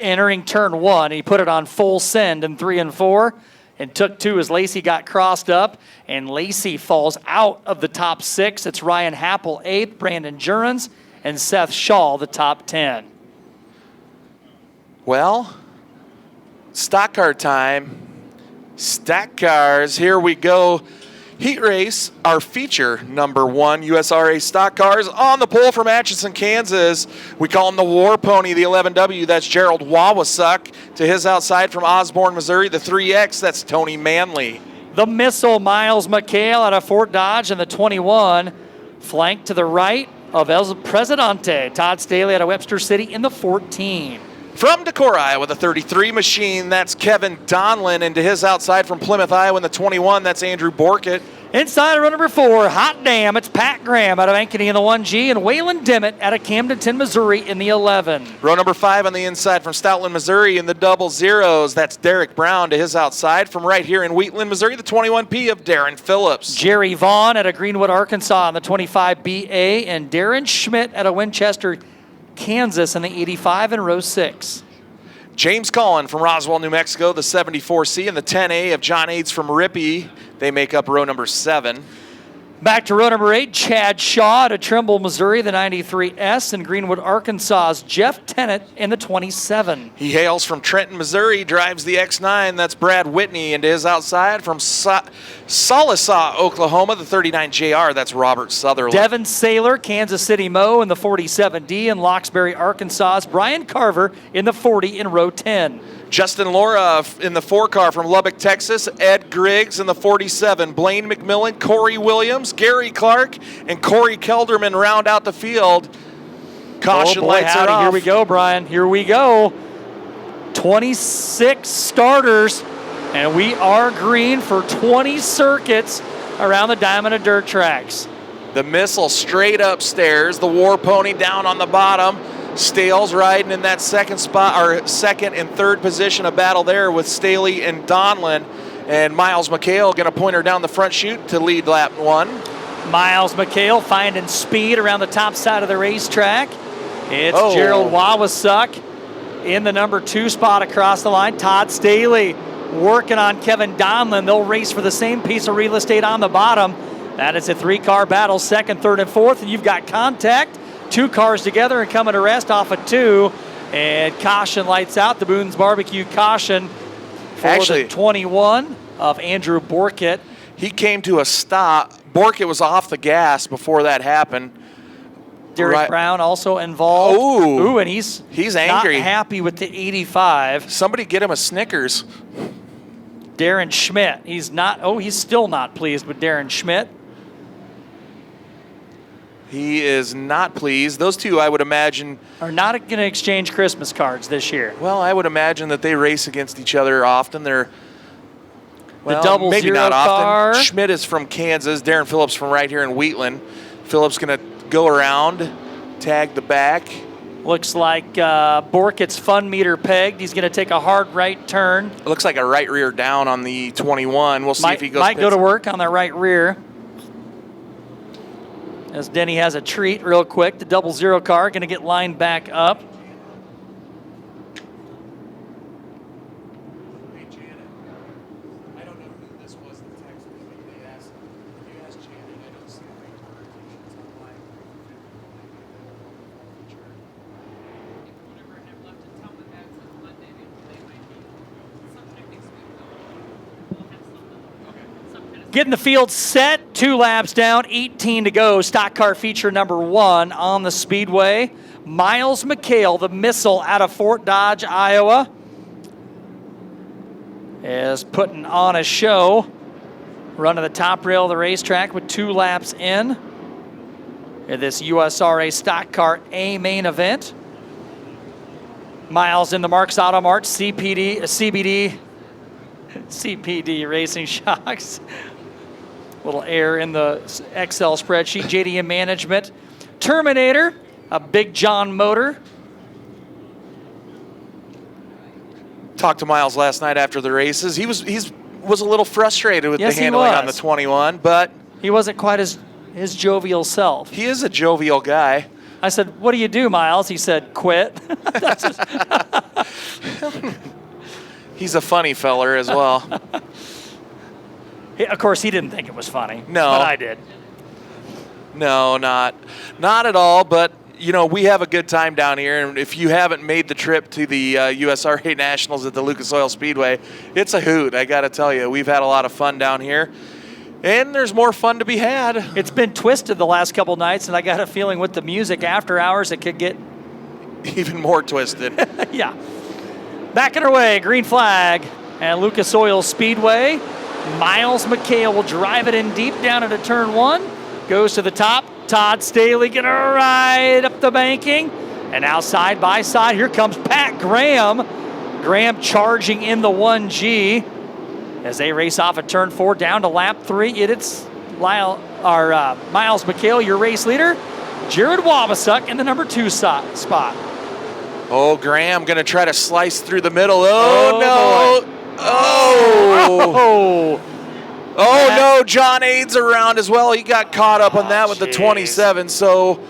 entering turn 1. He put it on full send in 3 and 4 and took 2 as Lacey got crossed up. And Lacey falls out of the top 6. It's Ryan Happel 8th, Brandon Jurens, and Seth Shaw the top 10. Well, stock car time. Stack cars, here we go. Heat race, our feature number 1 USRA stock cars on the pole from Atchison, Kansas. We call him the War Pony, the 11W. That's Gerald Wawasuk. To his outside from Osborne, Missouri, the 3X. That's Tony Manley. The Missile, Miles McHale out of Fort Dodge in the 21. Flanked to the right of El Presidente, Todd Staley out of Webster City in the 14. From Decorah, Iowa, the 33 machine, that's Kevin Donlin. And to his outside from Plymouth, Iowa, in the 21, that's Andrew Borkett. Inside row number 4, hot damn, it's Pat Graham out of Ankeny in the 1G and Waylon Dimmitt out of Camdenton, Missouri in the 11. Row number 5 on the inside from Stoutland, Missouri in the 00s. That's Derek Brown. To his outside from right here in Wheatland, Missouri, the 21P of Darren Phillips. Jerry Vaughn out of Greenwood, Arkansas in the 25BA and Darren Schmidt out of Winchester, Kansas in the 85 in row 6. James Collin from Roswell, New Mexico, the 74C, and the 10A of John Aids from Rippey. They make up row number 7. Back to row number 8, Chad Shaw out of Trimble, Missouri, the 93S, and Greenwood, Arkansas's Jeff Tennant in the 27. He hails from Trenton, Missouri, drives the X9. That's Brad Whitney. And to his outside from Sallisaw, Oklahoma, the 39JR. That's Robert Sutherland. Devin Saylor, Kansas City Mo in the 47D, and Loxbury, Arkansas's Brian Carver in the 40 in row 10. Justin Laura in the 4 car from Lubbock, Texas. Ed Griggs in the 47. Blaine McMillan, Corey Williams, Gary Clark, and Corey Kelderman round out the field. Caution lights are off. Here we go, Brian. Here we go. 26 starters, and we are green for 20 circuits around the Diamond of Dirt tracks. The Missile straight upstairs. The War Pony down on the bottom. Stales riding in that second spot, or second and third position, a battle there with Staley and Donlin. And Miles McHale going to point her down the front chute to lead lap 1. Miles McHale finding speed around the top side of the racetrack. It's Gerald Wawasuk in the number 2 spot across the line. Todd Staley working on Kevin Donlin. They'll race for the same piece of real estate on the bottom. That is a 3-car battle, 2nd, 3rd, and 4th. And you've got contact. 2 cars together and coming to rest off of 2. And caution lights out. The Boone's Barbecue caution for the 21 of Andrew Borkett. He came to a stop. Borkett was off the gas before that happened. Derek Brown also involved. Ooh, and he's angry. Not happy with the 85. Somebody get him a Snickers. Darren Schmidt. He's still not pleased with Darren Schmidt. He is not pleased. Those two, I would imagine, are not going to exchange Christmas cards this year. Well, I would imagine that they race against each other often. They're the double maybe zero not car. Often. Schmidt is from Kansas. Darren Phillips from right here in Wheatland. Phillips going to go around, tag the back. Looks like Borkett's fun meter pegged. He's going to take a hard right turn. It looks like a right rear down on the 21. We'll see if he goes. Might go to work on the right rear. As Denny has a treat real quick. The double zero car going to get lined back up. Hey, Janet, I don't know who this was in the text, but they asked, if you ask Janet, I don't see a return online. Whatever I have left to tell them that says Monday, they might be sometime next week, though. We'll have some kind of Getting the field set. 2 laps down, 18 to go. Stock car feature number 1 on the speedway. Miles McHale, the Missile out of Fort Dodge, Iowa, is putting on a show. Running the top rail of the racetrack with 2 laps in this USRA Stock Car A main event. Miles in the Marks Auto Mart CPD Racing Shocks. Little error in the Excel spreadsheet. JDM Management. Terminator, a Big John motor. Talked to Miles last night after the races. He was a little frustrated with the handling on the 21, but he wasn't quite his jovial self. He is a jovial guy. I said, what do you do, Miles? He said, quit. He's a funny feller as well. Of course, he didn't think it was funny. No. But I did. No, not at all. But, you know, we have a good time down here. And if you haven't made the trip to the USRA Nationals at the Lucas Oil Speedway, it's a hoot, I got to tell you. We've had a lot of fun down here. And there's more fun to be had. It's been twisted the last couple nights, and I got a feeling with the music after hours it could get even more twisted. yeah. Back underway, green flag at Lucas Oil Speedway. Miles McHale will drive it in deep down into turn 1. Goes to the top. Todd Staley gonna ride up the banking. And now side by side, here comes Pat Graham. Graham charging in the 1G. As they race off at turn 4 down to lap 3. It's Miles McHale, your race leader. Jared Wabasuk in the number 2 spot. Oh, Graham going to try to slice through the middle. Oh, no. Boy. Oh. Oh, no. John Aids around as well. He got caught up on that with the 27. So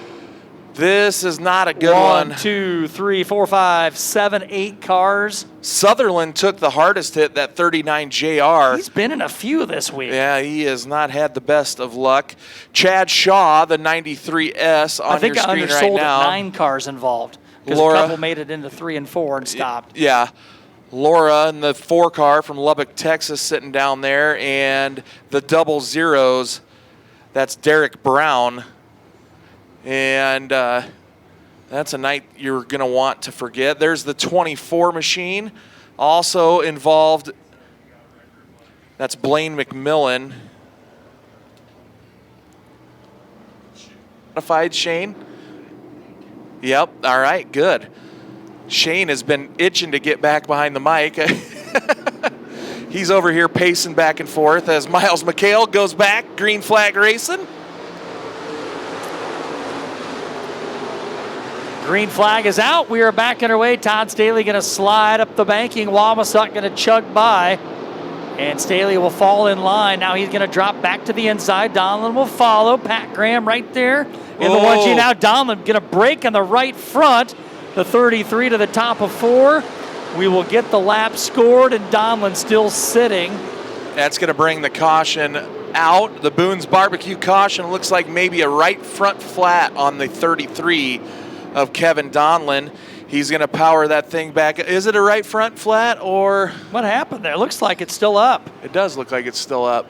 this is not a good one. 1, 2, 3, 4, 5, 7, 8 cars. Sutherland took the hardest hit, that 39 JR. He's been in a few this week. Yeah, he has not had the best of luck. Chad Shaw, the 93S on your screen right now. I think I undersold 9 cars involved. Because a couple made it into 3 and 4 and stopped. Yeah. Laura in the 4 car from Lubbock, Texas, sitting down there. And the double zeros, that's Derek Brown. And that's a night you're going to want to forget. There's the 24 machine, also involved. That's Blaine McMillan. Modified Shane. Yep, all right, good. Shane has been itching to get back behind the mic. He's over here pacing back and forth as Miles McHale goes back, green flag racing. Green flag is out. We are back underway. Todd Staley going to slide up the banking. Wabasuk going to chug by. And Staley will fall in line. Now he's going to drop back to the inside. Donlin will follow. Pat Graham right there in the 1G. Now Donlin going to break in the right front. The 33 to the top of 4. We will get the lap scored, and Donlin still sitting. That's going to bring the caution out. The Boone's Barbecue caution looks like maybe a right front flat on the 33 of Kevin Donlin. He's going to power that thing back. Is it a right front flat or? What happened there? It looks like it's still up. It does look like it's still up.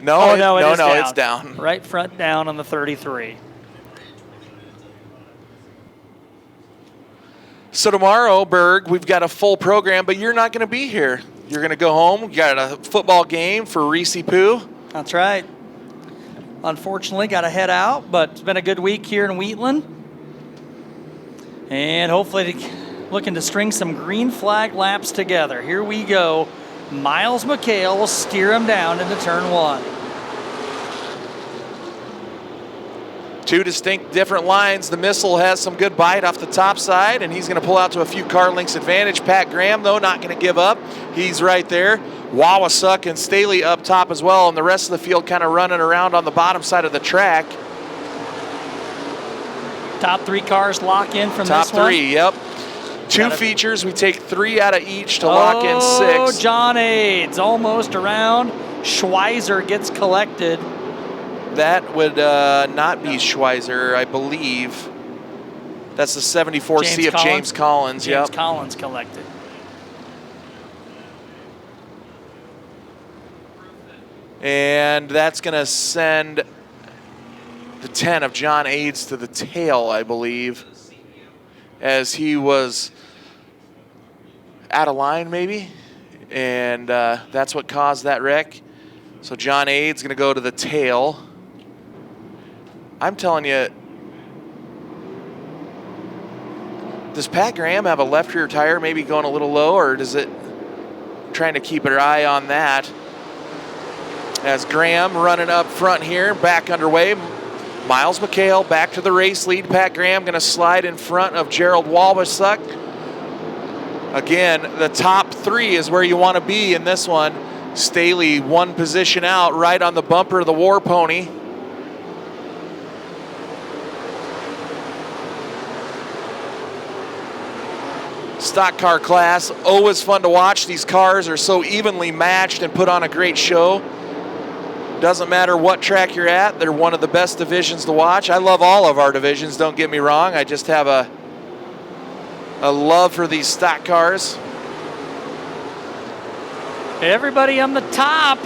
No, no, it's down. Right front down on the 33. So tomorrow, Berg, we've got a full program, but you're not going to be here. You're going to go home. You got a football game for Reese Poo. That's right. Unfortunately, got to head out, but it's been a good week here in Wheatland. And hopefully looking to string some green flag laps together. Here we go. Miles McHale will steer him down into turn 1. 2 distinct different lines. The Missile has some good bite off the top side, and he's going to pull out to a few car lengths advantage. Pat Graham, though, not going to give up. He's right there. Wawasuk and Staley up top as well, and the rest of the field kind of running around on the bottom side of the track. Top 3 cars lock in from Top this one? 3, yep. 2 features. We take 3 out of each to lock in 6. Oh, John Aids almost around. Schweizer gets collected. That would not be Schweizer, I believe. That's the 74C of James Collins. James Collins collected. And that's going to send the 10 of John Aids to the tail, I believe, as he was out of line maybe. And that's what caused that wreck. So John Aids going to go to the tail. I'm telling you, does Pat Graham have a left rear tire maybe going a little low, or does it trying to keep an eye on that? As Graham running up front here, back underway. Miles McHale back to the race lead. Pat Graham going to slide in front of Gerald Wawasuk. Again, the top 3 is where you want to be in this one. Staley 1 position out, right on the bumper of the War Pony. stock car class. Always fun to watch. These cars are so evenly matched and put on a great show. Doesn't matter what track you're at, they're one of the best divisions to watch. I love all of our divisions, don't get me wrong. I just have a love for these stock cars. Everybody on the top.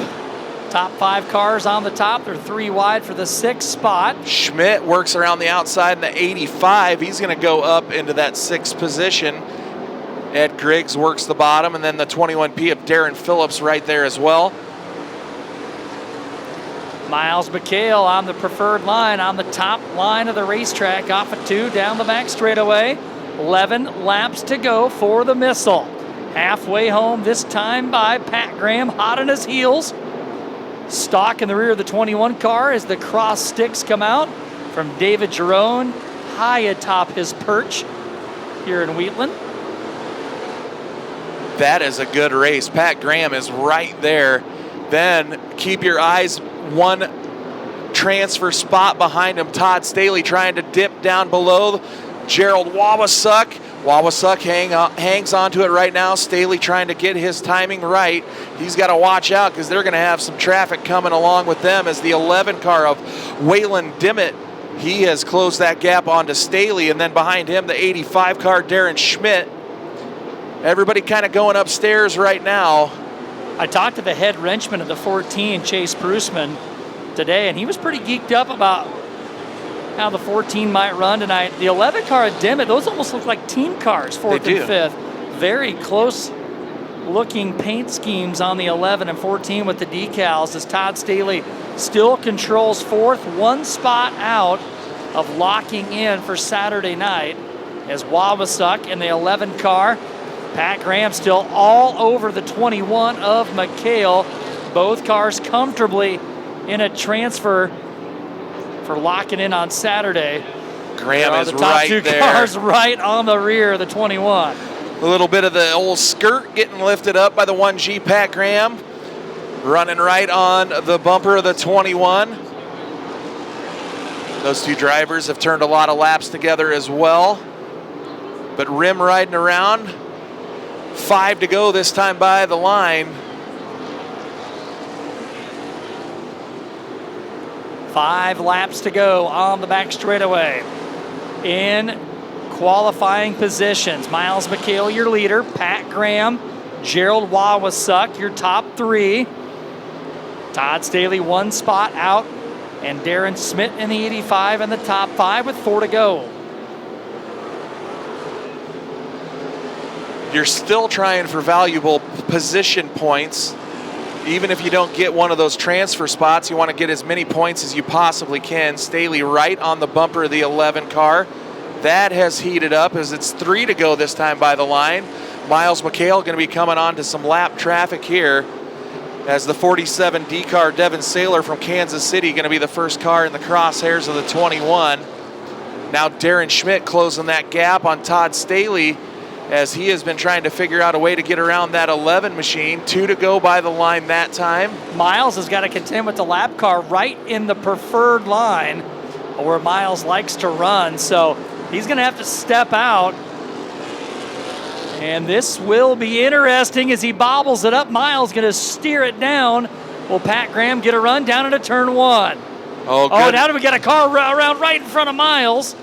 Top 5 cars on the top. They're 3 wide for the 6th spot. Schmidt works around the outside in the 85. He's going to go up into that 6th position. Ed Griggs works the bottom, and then the 21P of Darren Phillips right there as well. Miles McHale on the preferred line, on the top line of the racetrack, off of 2 down the back straightaway. 11 laps to go for the Missile. Halfway home this time by Pat Graham, hot on his heels. Stock in the rear of the 21 car as the cross sticks come out from David Jerome, high atop his perch here in Wheatland. That is a good race. Pat Graham is right there. Then keep your eyes one transfer spot behind him. Todd Staley trying to dip down below Gerald Wawasuk. Wawasuk hangs onto it right now. Staley trying to get his timing right. He's got to watch out because they're going to have some traffic coming along with them as the 11 car of Waylon Dimmitt, he has closed that gap onto Staley, and then behind him the 85 car Darren Schmidt. Everybody kind of going upstairs right now. I talked to the head wrenchman of the 14, Chase Bruceman, today, and he was pretty geeked up about how the 14 might run tonight. The 11 car at Dimmitt, those almost look like team cars, 4th and 5th. Very close looking paint schemes on the 11 and 14 with the decals as Todd Staley still controls 4th, 1 spot out of locking in for Saturday night as Wawasuk in the 11 car. Pat Graham still all over the 21 of McHale. Both cars comfortably in a transfer for locking in on Saturday. Graham is the top right 2 there. cars right on the rear of the 21. A little bit of the old skirt getting lifted up by the 1G Pat Graham. Running right on the bumper of the 21. Those 2 drivers have turned a lot of laps together as well. But rim riding around. 5 to go this time by the line. 5 laps to go on the back straightaway. In qualifying positions, Miles McHale, your leader. Pat Graham, Gerald Wawasuk, your top 3. Todd Staley 1 spot out, and Darren Schmidt in the 85 in the top 5 with 4 to go. You're still trying for valuable position points. Even if you don't get one of those transfer spots, you want to get as many points as you possibly can. Staley right on the bumper of the 11 car. That has heated up as it's 3 to go this time by the line. Miles McHale going to be coming on to some lap traffic here as the 47D car Devin Saylor from Kansas City going to be the first car in the crosshairs of the 21. Now Darren Schmidt closing that gap on Todd Staley as he has been trying to figure out a way to get around that 11 machine. 2 to go by the line that time. Miles has got to contend with the lap car right in the preferred line where Miles likes to run. So he's going to have to step out. And this will be interesting as he bobbles it up. Miles going to steer it down. Will Pat Graham get a run down into turn 1? Oh, now do we got a car around right in front of Miles.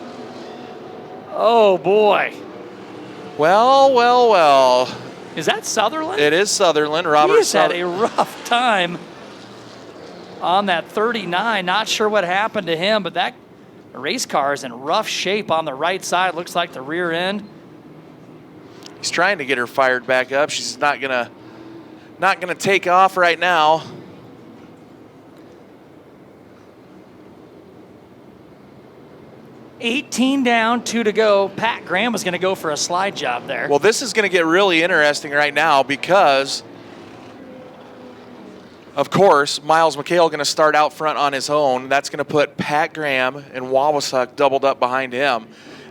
Oh, boy. Well. Is that Sutherland? It is Sutherland. Robert He's had a rough time on that 39. Not sure what happened to him, but that race car is in rough shape on the right side. Looks like the rear end. He's trying to get her fired back up. She's not gonna take off right now. $18 down, 2 to go. Pat Graham was going to go for a slide job there. Well, this is going to get really interesting right now because, of course, Miles McHale going to start out front on his own. That's going to put Pat Graham and Wawasuk doubled up behind him.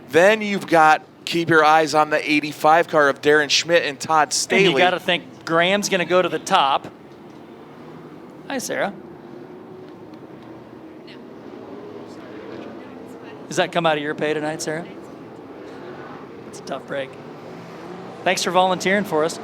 Then you've got, keep your eyes on the 85 car of Darren Schmidt and Todd Staley. And you got to think Graham's going to go to the top. Hi, Sarah. Does that come out of your pay tonight, Sarah? It's a tough break. Thanks for volunteering for us.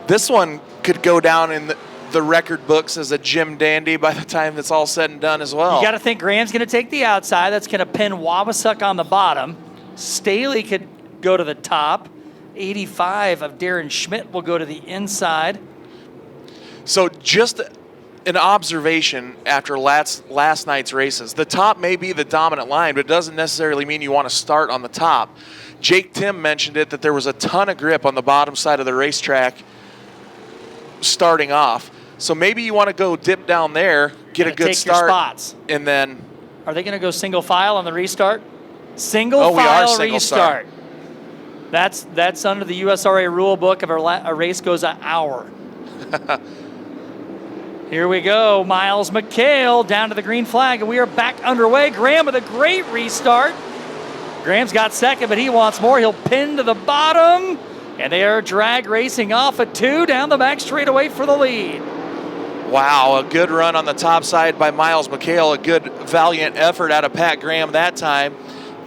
This one could go down in the record books as a Jim Dandy by the time it's all said and done as well. You got to think Graham's going to take the outside. That's going to pin Wawasuk on the bottom. Staley could go to the top. 85 of Darren Schmidt will go to the inside. So just an observation after last night's races. The top may be the dominant line, but it doesn't necessarily mean you want to start on the top. Jake Tim mentioned it, that there was a ton of grip on the bottom side of the racetrack starting off. So maybe you want to go dip down there, get a good start, your spots. And then... Are they going to go single file on the restart? Single we are file single restart. That's under the USRA rule book. If a race goes an hour. Here we go. Miles McHale down to the green flag, and we are back underway. Graham with a great restart. Graham's got second, but he wants more. He'll pin to the bottom, and they are drag racing off at 2 down the back straightaway for the lead. Wow, a good run on the top side by Miles McHale. A good, valiant effort out of Pat Graham that time.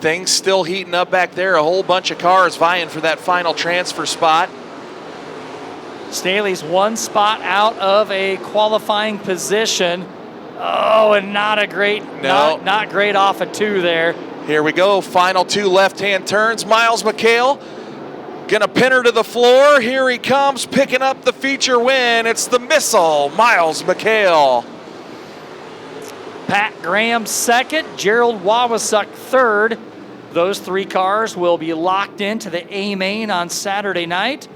Things still heating up back there. A whole bunch of cars vying for that final transfer spot. Staley's one spot out of a qualifying position. Oh, and not great off of 2 there. Here we go, final 2 left-hand turns. Miles McHale gonna pin her to the floor. Here he comes, picking up the feature win. It's the missile, Miles McHale. Pat Graham second, Gerald Wawasuk third. Those 3 cars will be locked into the A main on Saturday night.